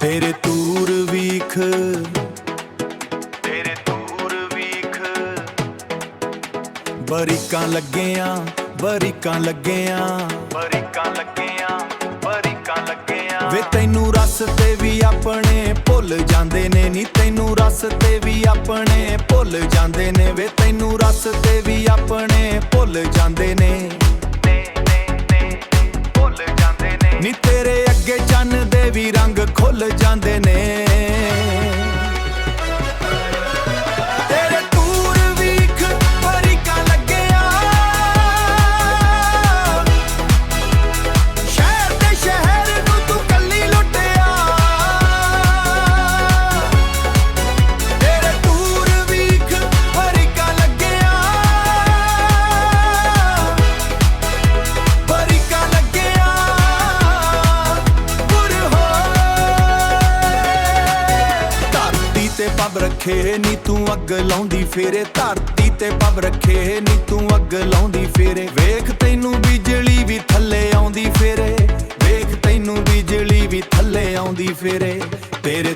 ਤੇਰੇ ਤੂਰ ਵੀਖ ਬਰੀਕਾਂ ਲੱਗਿਆਂ ਵੇ ਤੈਨੂੰ ਰਸਤੇ ਵੀ ਆਪਣੇ ਭੁੱਲ ਜਾਂਦੇ ਨੇ ਨੀ ਤੈਨੂੰ ਰਸਤੇ ਵੀ ਆਪਣੇ ਭੁੱਲ ਜਾਂਦੇ ਨੇ ਵੇ ਤੈਨੂੰ ਰਸਤੇ ਵੀ ਆਪਣੇ ਭੁੱਲ ਜਾਂਦੇ ਨੇ ਨੀ ਤੇਰੇ ਅੱਗੇ ਚੰਨ ਦੇ ਵੀ ਰੰਗ ਖੁੱਲ ਜਾਂਦੇ ਨੇ ਪੱਬ ਰੱਖੇ ਨੀ ਤੂੰ ਅੱਗ ਲਾਉਂਦੀ ਫੇਰੇ ਧਰਤੀ ਤੇ ਪੱਬ ਰੱਖੇ ਨੀ ਤੂੰ ਅੱਗ ਲਾਉਂਦੀ ਫੇਰੇ ਵੇਖ ਤੈਨੂੰ ਬਿਜਲੀ ਵੀ ਥੱਲੇ ਆਉਂਦੀ ਫੇਰੇ ਵੇਖ ਤੈਨੂੰ ਬਿਜਲੀ ਵੀ ਥੱਲੇ ਆਉਂਦੀ ਫੇਰੇ ਤੇਰੇ